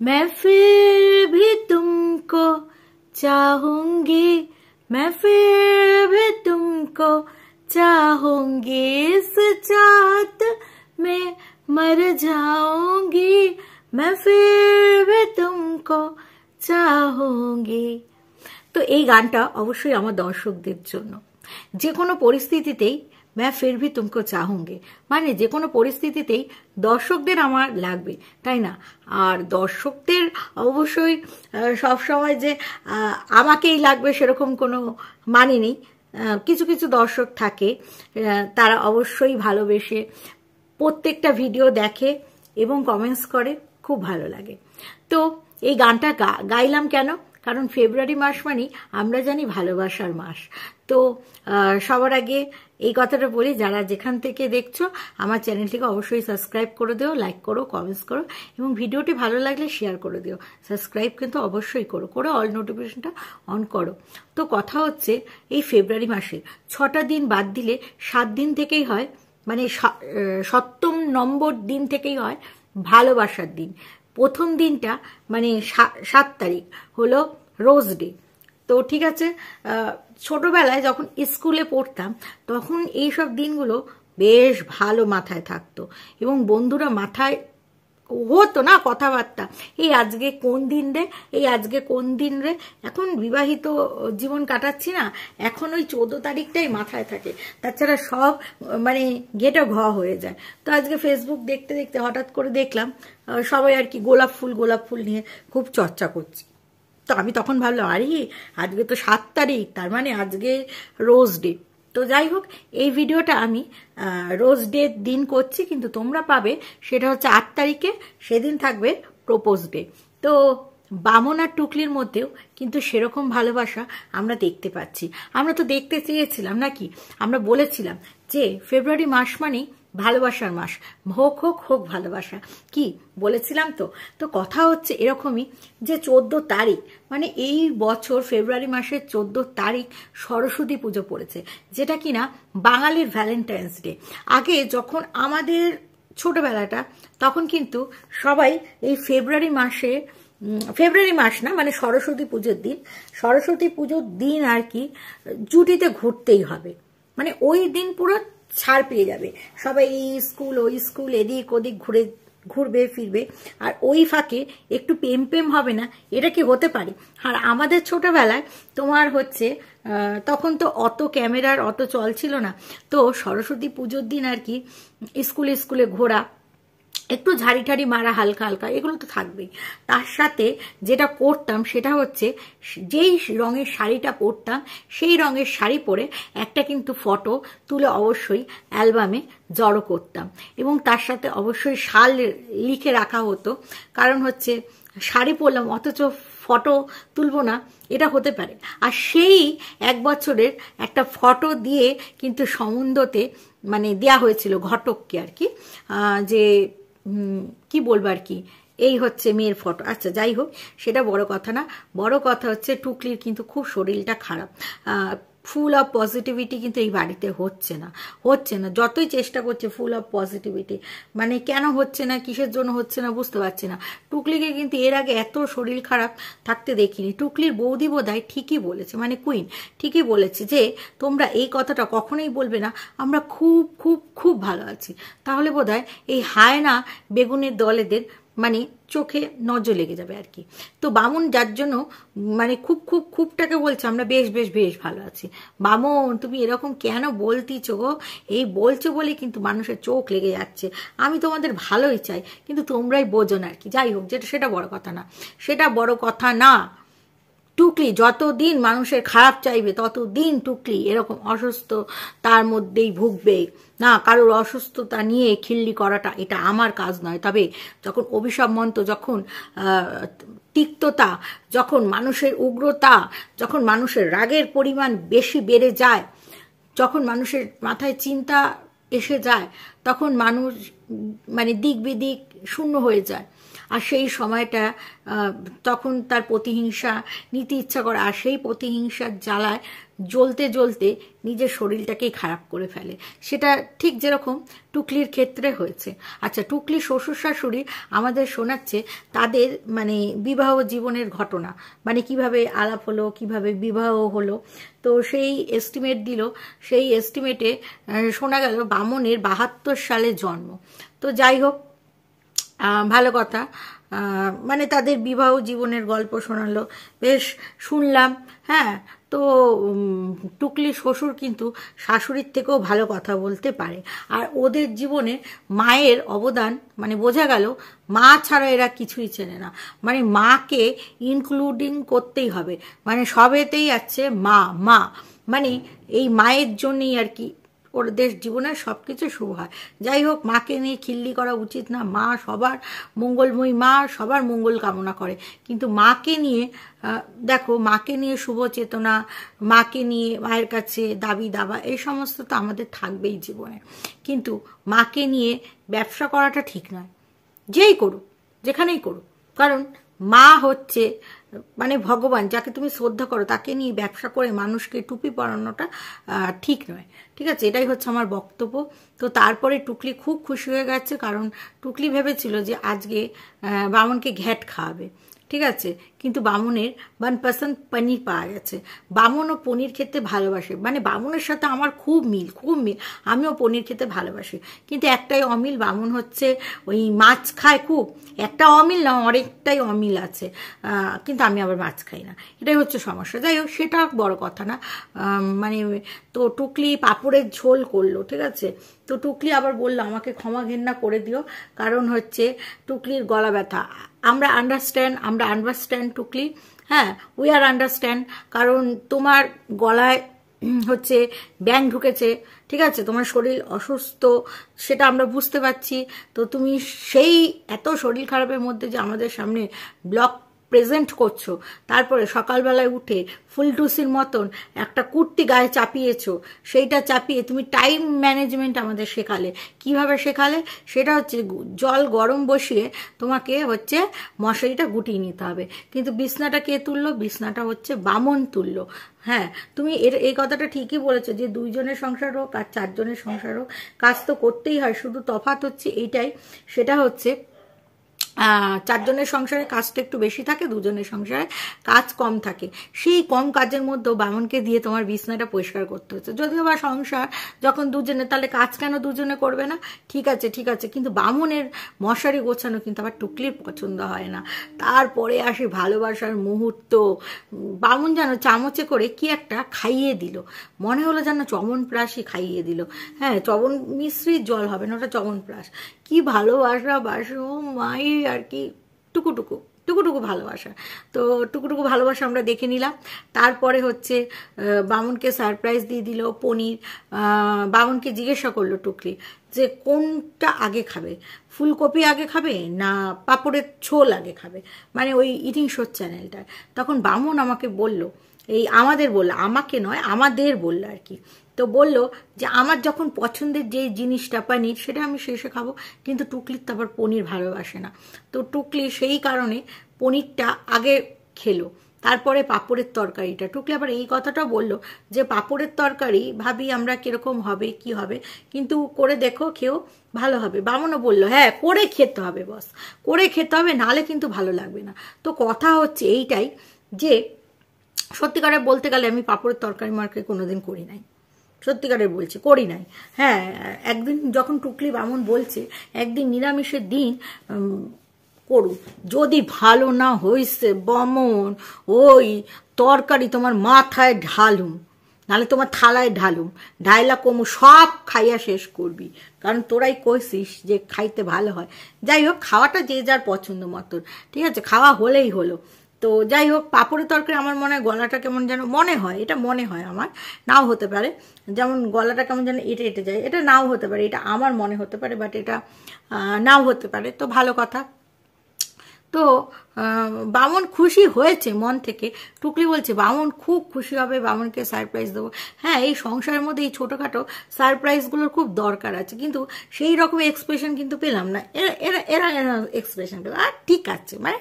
मैं फिर भी तुमको चाहूंगी, मैं फिर भी तुमको चाहूंगी, इस चाहत में मर जाऊंगी, मैं फिर भी तुमको চাহুঙ্গি। তো এই গানটা অবশ্যই আমার দর্শকদের জন্য। যে কোনো পরিস্থিতিতেই मैं फिर भी तुमको চাহুঙ্গি মানে যে কোনো পরিস্থিতিতেই দর্শকদের আমার লাগবে, তাই না? আর দর্শকদের অবশ্যই সব সময় যে আমাকেই লাগবে সেরকম কোনো মানে নেই। কিছু কিছু দর্শক থাকে তারা অবশ্যই ভালোবেসে প্রত্যেকটা ভিডিও দেখে এবং কমেন্টস করে, খুব ভালো লাগে। তো এই গানটা গাইলাম কেন? কারণ ফেব্রুয়ারি মাস মানে আমরা জানি ভালোবাসার মাস। তো সবার আগে এই কথাটা বলি, যারা যেখান থেকে দেখছো আমার চ্যানেলটিকে অবশ্যই সাবস্ক্রাইব করে দিও, লাইক করো, কমেন্টস করো এবং ভিডিওটি ভালো লাগলে শেয়ার করে দিও। সাবস্ক্রাইব কিন্তু অবশ্যই করে অল নোটিফিকেশনটা অন করো। তো কথা হচ্ছে এই ফেব্রুয়ারি মাসে 6টা দিন বাদ দিলে 7 দিন থেকেই হয়, মানে 7ম নম্বর দিন থেকেই হয় ভালোবাসার দিন। প্রথম দিনটা মানে 7 তারিখ হলো রোজ ডে। তো ঠিক আছে, ছোটবেলায় যখন স্কুলে পড়তাম তখন এইসব দিনগুলো বেশ ভালো মাথায় থাকতো এবং বন্ধুরা মাথায় হতো না কথাবার্তা, এই আজকে কোন দিন রে, এই আজকে কোন দিন রে। এখন বিবাহিত জীবন কাটাচ্ছি না, এখন ওই 14 তারিখটাই মাথায় থাকে, তাছাড়া সব মানে ঘেটে ঘ হয়ে যায়। তো আজকে ফেসবুক দেখতে দেখতে হঠাৎ করে দেখলাম সবাই আর কি গোলাপ ফুল নিয়ে খুব চর্চা করছে। তো আমি তখন ভাবলাম আরে আজকে তো 7 তারিখ, তার মানে আজকে রোজ ডে। তো যাই হোক, এই ভিডিওটা আমি রোজ ডে দিন করছি, কিন্তু তোমরা পাবে সেটা হচ্ছে 8 তারিখে, সেদিন থাকবে প্রপোজ ডে। তো বামন আর টুকলির মধ্যেও কিন্তু সেরকম ভালোবাসা আমরা দেখতে পাচ্ছি। আমরা তো দেখতে চেয়েছিলাম নাকি, আমরা বলেছিলাম যে ফেব্রুয়ারি মাস মানেই ভালোবাসার মাস, হোক হোক হোক ভালোবাসা, কি বলেছিলাম? তো কথা হচ্ছে এরকমই যে 14 তারিখ মানে এই বছর ফেব্রুয়ারি মাসের 14 তারিখ সরস্বতী পুজো পড়েছে, যেটা কিনা বাঙালির ভ্যালেন্টাইন্স ডে। আগে যখন আমাদের ছোটবেলাটা তখন কিন্তু সবাই এই ফেব্রুয়ারি মাস না মানে সরস্বতী পুজোর দিন আর কি জুটিতে ঘুরতেই হবে, মানে ওই দিন পুরো ছাড় পেয়ে যাবে সবাই, এই স্কুল ওই স্কুল এদিক ওদিক ঘুরবে ফিরবে, আর ওই ফাঁকে একটু প্রেম হবে না, এটা কি হতে পারে? আর আমাদের ছোটবেলায় তোমার হচ্ছে তখন তো অত ক্যামেরার অত চল ছিল না, তো সরস্বতী পুজোর দিন আর কি স্কুলে ঘোরা, একটু ঝাড়ি ঠাড়ি মারা হালকা হালকা, এগুলো তো থাকবেই। তার সাথে যেটা করতাম সেটা হচ্ছে যেই রঙের শাড়িটা পরতাম সেই রঙের শাড়ি পরে একটা কিন্তু ফটো তুলে অবশ্যই অ্যালবামে জড়ো করতাম এবং তার সাথে অবশ্যই সাল লিখে রাখা হতো, কারণ হচ্ছে শাড়ি পরলাম অথচ ফটো তুলবো না, এটা হতে পারে। আর সেই 1 বছরের একটা ফটো দিয়ে কিন্তু সম্বন্ধতে মানে দেয়া হয়েছিল ঘটককে আর কি, যে কি বলবো আর কি, এই হচ্ছে মেয়ের ফটো। আচ্ছা যাই হোক, সেটা বড় কথা না, বড় কথা হচ্ছে টুকলির কিন্তু খুব শরীরটা খারাপ, ফুল অফ পজিটিভিটি কিন্তু এই বাড়িতে হচ্ছে না, যতই চেষ্টা করছে ফুল অফ পজিটিভিটি, মানে কেন হচ্ছে না, কিসের জন্য হচ্ছে না বুঝতে পারছি না। টুকলিকে কিন্তু এর আগে এত শরীর খারাপ থাকতে দেখিনি। টুকলির বৌদি বোধহয় ঠিকই বলেছে, মানে কুইন ঠিকই বলেছে যে তোমরা এই কথাটা কখনোই বলবে না, আমরা খুব খুব খুব ভালো আছি, তাহলে বোধহয় এই হায়না বেগুনের দলেদের মানে চোখে নজর লেগে যাবে আর কি। তো বামুন যার জন্য মানে খুবটাকে বলছে আমরা বেশ ভালো আছি। বামুন তুমি এরকম কেন বলতিছো গো? এই বলছো বলে কিন্তু মানুষের চোখ লেগে যাচ্ছে। আমি তোমাদের ভালোই চাই, কিন্তু তোমরাই বোঝো না আর কি। যাই হোক, সেটা বড় কথা না। টুকলি যতদিন মানুষের খারাপ চাইবে ততদিন টুকলি এরকম অসুস্থ তার মধ্যেই ভুগবে না। কারোর অসুস্থতা নিয়ে খিল্লি করাটা এটা আমার কাজ নয়। তবে যখন অভিশাপ মন্ত্র, যখন তিক্ততা, যখন মানুষের উগ্রতা, যখন মানুষের রাগের পরিমাণ বেশি বেড়ে যায়, যখন মানুষের মাথায় চিন্তা এসে যায়, তখন মানুষ মানে দিক বিদিক শূন্য হয়ে যায়। আর সেই সময়টা তখন তার প্রতিহিংসা নিতে ইচ্ছা করে, আর সেই প্রতিহিংসার জ্বালায় জ্বলতে জ্বলতে নিজের শরীরটাকেই খারাপ করে ফেলে। সেটা ঠিক যেরকম টুকলির ক্ষেত্রে হয়েছে। আচ্ছা, টুকলি শ্বশুর শাশুড়ি আমাদের শোনাচ্ছে তাদের মানে বিবাহ জীবনের ঘটনা, মানে কিভাবে আলাপ হলো, কিভাবে বিবাহ হলো। তো সেই এস্টিমেট দিল, সেই এস্টিমেটে শোনা গেল বামনের 72 সালে জন্ম। তো যাই হোক, ভালো কথা, মানে তাদের বিবাহ জীবনের গল্প শোনালো, বেশ শুনলাম। হ্যাঁ, তো টুকলি শ্বশুর কিন্তু শাশুড়ির থেকেও ভালো কথা বলতে পারে। আর ওদের জীবনে মায়ের অবদান মানে বোঝা গেল, মা ছাড়া এরা কিছুই চেনে না, মানে মাকে ইনক্লুডিং করতেই হবে, মানে সবেতেই আছে মা মা, মানে এই মায়ের জন্যই আর কি ওদের জীবনের সব কিছু শুরু হয়। যাই হোক, মাকে নিয়ে খিল্লি করা উচিত না, মা সবার মঙ্গলময়ী, মা সবার মঙ্গল কামনা করে। কিন্তু মাকে নিয়ে দেখো, মাকে নিয়ে শুভ চেতনা, মাকে নিয়ে মায়ের কাছে দাবি দাবা এই সমস্ত তো আমাদের থাকবেই জীবনে, কিন্তু মাকে নিয়ে ব্যবসা করাটা ঠিক নয়। যেই করুক, যেখানেই করুক, কারণ মা হচ্ছে মানে ভগবান, যাকে তুমি শ্রদ্ধা করো তাকে নিয়ে ব্যবসা করে মানুষকে টুপি পরানোটা ঠিক নয়। ঠিক আছে, এটাই হচ্ছে আমার বক্তব্য। তো তারপরে টুকলি খুব খুশি হয়ে গেছে, কারণ টুকলি ভেবেছিল যে আজকে বামনকে ঘ্যাট খাওয়াবে। ঠিক আছে, কিন্তু বামনের 1% পনির পাওয়া গেছে। বামনও পনির খেতে ভালোবাসে, মানে বামনের সাথে আমার খুব মিল, খুব মিল, আমিও পনির খেতে ভালোবাসি। কিন্তু একটাই অমিল, বামন হচ্ছে ওই মাছ খায় খুব, একটা অমিল না, অনেকটাই অমিল আছে, কিন্তু আমি আবার মাছ খাই না, এটাই হচ্ছে সমস্যা। যাই হোক, সেটা বড় কথা না। মানে তো টুকলি পাঁপড়ের ঝোল করলো, ঠিক আছে। তো টুকলি আবার বললো আমাকে ক্ষমা ঘেন্না করে দিও, কারণ হচ্ছে টুকলির গলা ব্যথা। আমরা আন্ডারস্ট্যান্ড টুকলি, হ্যাঁ, উই আর আন্ডারস্ট্যান্ড, কারণ তোমার গলায় হচ্ছে ব্যাঙ ঢুকেছে, ঠিক আছে, তোমার শরীর অসুস্থ, সেটা আমরা বুঝতে পারছি। তো তুমি সেই এত শরীর খারাপের মধ্যে যে আমাদের সামনে ব্লগ প্রেজেন্ট করছো, তারপরে সকালবেলায় উঠে ফুলটুসির মতন একটা কুর্তি গায়ে চাপিয়েছো, সেইটা চাপিয়ে তুমি টাইম ম্যানেজমেন্ট আমাদের শেখালে। কিভাবে শেখালে? সেটা হচ্ছে জল গরম বসিয়ে তোমাকে হচ্ছে মশারিটা গুটিয়ে নিতে হবে, কিন্তু বিছনাটা কে তুললো? বিছনাটা হচ্ছে বামন তুললো। হ্যাঁ, তুমি এই কথাটা ঠিকই বলেছো যে 2 জনের সংসার হোক আর 4 জনের সংসার হোক, কাজ তো করতেই হয়, শুধু তফাৎ হচ্ছে এইটাই, সেটা হচ্ছে 4 জনের সংসারে কাজটা একটু বেশি থাকে, 2 জনের সংসারে কাজ কম থাকে। সেই কম কাজের মধ্যেও বামনকে দিয়ে তোমার বিছনাটা পরিষ্কার করতে হচ্ছে। যদিও বা সংসার যখন 2 জনের, তাহলে কাজ কেন 2 জনে করবে না? ঠিক আছে, ঠিক আছে, কিন্তু বামনের মশারি গোছানো কিন্তু আবার টুকলির পছন্দ হয় না। তারপরে আসে ভালোবাসার মুহূর্ত। বামন যেন চামচে করে কি একটা খাইয়ে দিল, মনে হলো যেন চবনপ্রাশই খাইয়ে দিল। হ্যাঁ, চবন মিশ্রিত জল হবে না, ওটা চবনপ্রাশ। কি ভালোবাসা, বাসো মাই আর কি, টুকুটুকু টুকুটুকু ভালোবাসা। তো টুকুটুকু ভালোবাসা আমরা দেখে নিলাম। তারপরে হচ্ছে বামনকে সারপ্রাইজ দিয়ে দিল পনির। বামনকে জিজ্ঞাসা করলো টুকলি যে কোনটা আগে খাবে, ফুলকপি আগে খাবে না পাঁপড়ের ঝোল আগে খাবে, মানে ওই ইটিং শো চ্যানেলটায়। তখন বামন আমাকে বলল, আমাদের বললো, আমাকে নয় আমাদের বললো আর কি। তো বললো যে আমার যখন পছন্দের যে জিনিসটা পনির, সেটা আমি শেষে খাবো, কিন্তু টুকলির তো আবার পনির ভালোবাসে না। তো টুকলি সেই কারণে পনিরটা আগে খেলো, তারপরে পাঁপড়ের তরকারিটা। টুকলি আবার এই কথাটাও বললো যে পাঁপড়ের তরকারি ভাবি আমরা কিরকম হবে কি হবে, কিন্তু করে দেখো, খেয়েও ভালো হবে। বামনও বললো হ্যাঁ, করে খেতে হবে, বস করে খেতে হবে, নাহলে কিন্তু ভালো লাগবে না। তো কথা হচ্ছে এইটাই যে সত্যিকারে বলতে গেলে আমি পাঁপড়ের তরকারি মার্কে কোনোদিন করি নাই, সত্যিকারের বলছি, করি নাই। হ্যাঁ, একদিন যখন টুকলি বামন বলছে একদিন নিরামিষের দিন করু, যদি ভালো না হয়েছে বামন, ওই তরকারি তোমার মাথায় ঢালুম, নাহলে তোমার থালায় ঢালুম, ঢাইলা কমু সব খাইয়া শেষ করবি, কারণ তোরাই কইছিস যে খাইতে ভালো হয়। যাই হোক, খাওয়াটা যে যার পছন্দ মতন, ঠিক আছে, খাওয়া হলেই হলো। তো যাই হোক, পাঁপড়ের তরকারি আমার মনে হয় গলাটা কেমন যেন মনে হয়, এটা মনে হয়, আমার নাও হতে পারে, যেমন গলাটা কেমন যেন এটে এটে যায়, এটা নাও হতে পারে, এটা আমার মনে হতে পারে, বাট এটা নাও হতে পারে। তো ভালো কথা। তো বামন খুশি হয়েছে মন থেকে। টুকলি বলছে বামন খুব খুশি হবে, বামনকে সারপ্রাইজ দেবো। হ্যাঁ, এই সংসারের মধ্যে এই ছোটোখাটো সারপ্রাইজগুলোর খুব দরকার আছে, কিন্তু সেই রকম এক্সপ্রেশন কিন্তু পেলাম না। এরা এরা এরা এক্সপ্রেশন পেলাম। আর ঠিক আছে, মানে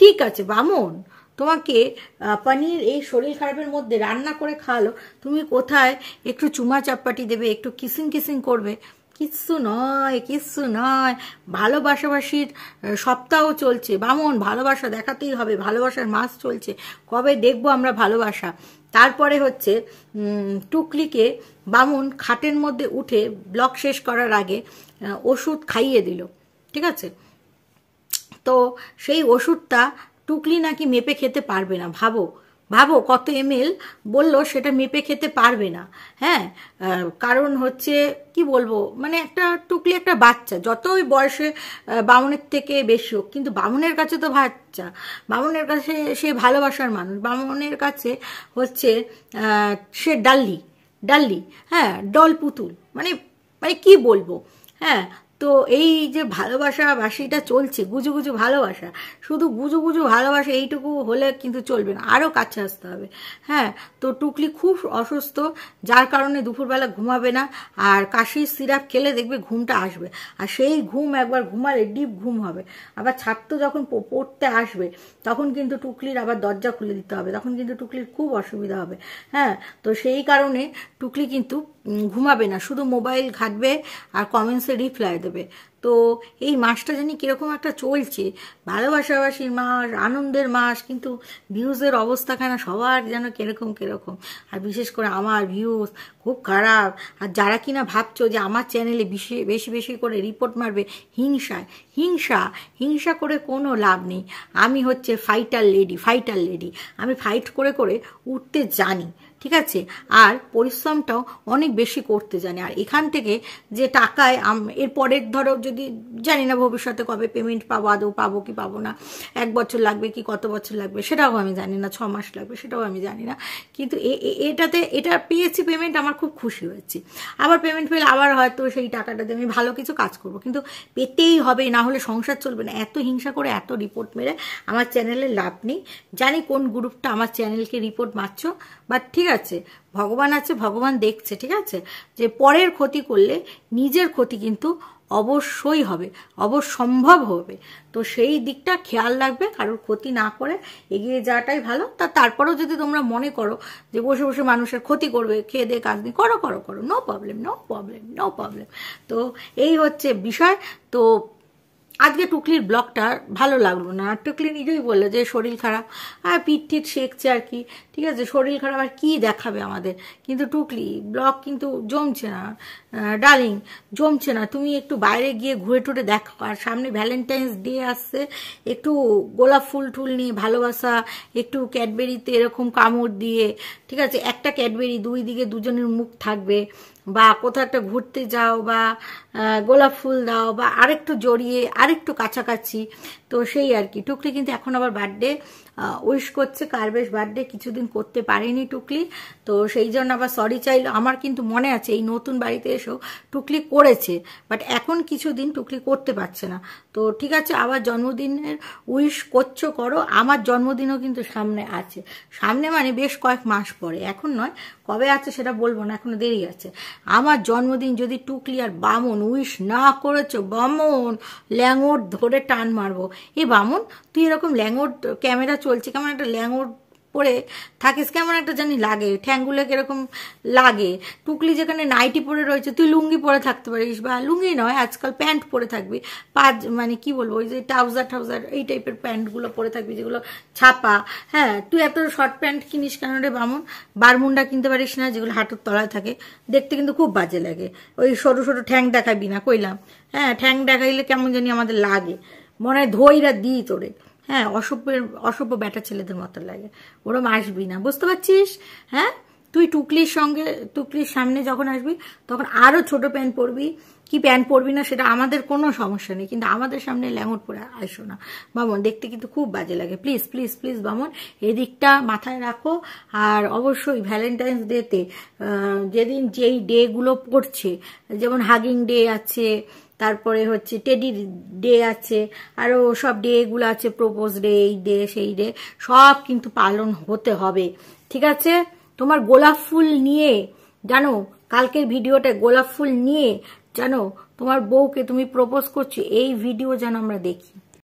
ঠিক আছে বামন, তোমাকে পনির এই শরীর খারাপের মধ্যে রান্না করে খাওয়ালো, তুমি কোথায় একটু চুমা চাপ্পাটি দেবে, একটু কিসিং কিসিং করবে? কিচ্ছু নয়, কিচ্ছু নয়। ভালোবাসাবাসির সপ্তাহ চলছে বামন, ভালোবাসা দেখাতেই হবে, ভালোবাসার মাস চলছে। কবে দেখবো আমরা ভালোবাসা? তারপরে হচ্ছে টুকলিকে বামন খাটের মধ্যে উঠে ব্লক শেষ করার আগে ওষুধ খাইয়ে দিল, ঠিক আছে? তো সেই ওষুধটা টুকলি নাকি মেপে খেতে পারবে না। ভাবো ভাবো, কত এমএল বললো, সেটা মেপে খেতে পারবে না। হ্যাঁ, কারণ হচ্ছে কি বলবো, মানে একটা টুকলি একটা বাচ্চা, যতই বয়সে বামুনের থেকে বেশি হোক, কিন্তু বামুনের কাছে তো বাচ্চা, বামুনের কাছে সে ভালোবাসার মানুষ, বামুনের কাছে হচ্ছে সে ডাল্লি ডাল্লি, হ্যাঁ, ডল পুতুল, মানে মানে কি বলবো। হ্যাঁ, তো এই যে ভালোবাসাবাসিটা চলছে, গুজু গুজু ভালোবাসা, শুধু গুজু গুজু ভালোবাসা এইটুকু হলে কিন্তু চলবে না, আরও কাছে আসতে হবে। হ্যাঁ, তো টুকলি খুব অসুস্থ, যার কারণে দুপুরবেলা ঘুমাবে না, আর কাশির সিরাপ খেলে দেখবে ঘুমটা আসবে, আর সেই ঘুম একবার ঘুমালে ডিপ ঘুম হবে। আবার ছাত্র যখন পড়তে আসবে তখন কিন্তু টুকলির আবার দরজা খুলে দিতে হবে, তখন কিন্তু টুকলির খুব অসুবিধা হবে। হ্যাঁ, তো সেই কারণে টুকলি কিন্তু ঘুমাবে না, শুধু মোবাইল ঘাটবে আর কমেন্টসে রিপ্লাই দেবে। তো এই মাসটা জানি কিরকম একটা চলছে, ভালোবাসাবাসির মাস, আনন্দের মাস, কিন্তু ভিউজের অবস্থাখানা সবার যেন কিরকম কিরকম। আর বিশেষ করে আমার ভিউজ খুব খারাপ। আর যারা কিনা ভাবছো যে আমার চ্যানেলে বেশি বেশি করে রিপোর্ট মারবে হিংসায়, হিংসা হিংসা করে কোনো লাভ নেই। আমি হচ্ছে ফাইটার লেডি, আমি ফাইট করে করে উঠতে জানি, ঠিক আছে? আর পরিশ্রমটাও অনেক বেশি করতে জানি। আর এখান থেকে যে টাকায় এরপরের ধরো, যদি জানি না ভবিষ্যতে কবে পেমেন্ট পাবো, আদৌ পাবো কি পাবো না, 1 বছর লাগবে কি কত বছর লাগবে সেটাও আমি জানি না, 6 মাস লাগবে সেটাও আমি জানি না, কিন্তু এটা পেয়েছি পেমেন্ট, আমার খুব খুশি হয়েছি। আবার পেমেন্ট পেলে আবার হয়তো সেই টাকাটাতে আমি ভালো কিছু কাজ করব, কিন্তু পেতেই হবে, না হলে সংসার চলবে না। এত হিংসা করে এত রিপোর্ট মেরে আমার চ্যানেলে লাভ নেই। জানি কোন গ্রুপটা আমার চ্যানেলকে রিপোর্ট মারছো, বাট ঠিক আছে, ভগবান আছে, ভগবান দেখছে, ঠিক আছে? যে পরের ক্ষতি করলে নিজের ক্ষতি কিন্তু অবশ্যই হবে, অবশ্যম্ভব হবে। তো সেই দিকটা খেয়াল রাখবে, কারোর ক্ষতি না করে এগিয়ে যাওয়াটাই ভালো। তারপরেও যদি তোমরা মনে করো যে বসে বসে মানুষের ক্ষতি করবে, খেয়ে দিয়ে কাজ নেই, করো করো করো, no problem, no problem, no problem. তো এই হচ্ছে বিষয়। তো আজকে টুকলির ব্লগটা ভালো লাগলো না, টুকলি নিজেই বললো যে শরীর খারাপ, আর পিঠ টিট শেখছে আর কি, ঠিক আছে? শরীর খারাপ আর কি দেখাবে আমাদের, কিন্তু টুকলি ব্লগ কিন্তু জমছে না ডার্লিং, জমছে না। তুমি একটু বাইরে গিয়ে ঘুরে টুরে দেখো। আর সামনে ভ্যালেন্টাইন্স ডে আসছে, একটু গোলাপ ফুল টুল নিয়ে ভালোবাসা, একটু ক্যাডবেরিতে এরকম কামড় দিয়ে, ঠিক আছে, একটা ক্যাডবেরি 2 দিকে দুজনের মুখ থাকবে, বা কোথাও একটা ঘুরতে যাও, বা গোলাপ ফুল দাও, বা আরেকটু জড়িয়ে আরেকটু কাছাকাছি। তো সেই আর কি। টুকলি কিন্তু এখন আবার বার্থডে উইশ করছে, কার্বেশ বার্থডে কিছুদিন করতে পারেনি টুকলি, তো সেই জন্য আবার সরি চাইলো। আমার কিন্তু মনে আছে এই নতুন বাড়িতে এসেও টুকলি করেছে, বাট এখন কিছুদিন টুকলি করতে পারছে না। তো ঠিক আছে, আবার জন্মদিনের উইশ করছো, করো। আমার জন্মদিনও কিন্তু সামনে আছে, সামনে মানে বেশ কয়েক মাস পরে, এখন নয়, কবে আছে সেটা বলবো না, এখনো দেরি আছে। আমার জন্মদিন যদি টুকলি আর বামন উইশ না করেছো, বামন ল্যাঙড় ধরে টান মারবো। এ বামন, তুই এরকম ল্যাঙড়, ক্যামেরা চলছে, কেমন একটা ল্যাঙড় পরে থাকিস, কেমন একটা জানি লাগে, ঠ্যাংগুলো কিরকম লাগে। টুকলি যেখানে নাইটি পরে রয়েছে, তুই লুঙ্গি পরে থাকতে পারিস, বা লুঙ্গি নয়, আজকাল প্যান্ট পরে থাকবি, মানে কি বলবো, ওই যে ট্রাউজার এই টাইপের প্যান্টগুলো পরে থাকবি যেগুলো ছাপা। হ্যাঁ, তুই এত শর্ট প্যান্ট কিনিস কেন রে বামন? বারমুন্ডা কিনতে পারিস না, যেগুলো হাঁটুর তলায় থাকে, দেখতে কিন্তু খুব বাজে লাগে। ওই সরু সরু ঠ্যাং দেখাবি না, কইলাম। হ্যাঁ, ঠ্যাং দেখাইলে কেমন জানি আমাদের লাগে, মনে হয় ধইরা দিই তোরে। হ্যাঁ, অসভ্য ব্যাটা ছেলেদের মতো লাগে, ওরম আসবি না, বুঝতে পারছিস? হ্যাঁ, তুই টুকলির সামনে যখন আসবি তখন আরো ছোট প্যান্ট পরবি, কি প্যান্ট পরবি না সেটা আমাদের কোনো সমস্যা নেই, কিন্তু আমাদের সামনে ল্যাঙ্গট পরে আসো না বামন, দেখতে কিন্তু খুব বাজে লাগে। প্লিজ প্লিজ প্লিজ বামন, এদিকটা মাথায় রাখো। আর অবশ্যই ভ্যালেন্টাইন্স ডেতে যেদিন যেই ডে গুলো পড়ছে, যেমন হাগিং ডে আছে, তারপরে হচ্ছে টেডি ডে আছে, আরো সব ডে গুলো আছে, প্রপোজ ডে, এই ডে সেই ডে, সব কিন্তু পালন হতে হবে, ঠিক আছে? তোমার গোলাপ ফুল নিয়ে, জানো কালকের ভিডিওটা গোলাপ ফুল নিয়ে জানো তোমার বউকে তুমি প্রপোজ করছো, এই ভিডিও যেন আমরা দেখি।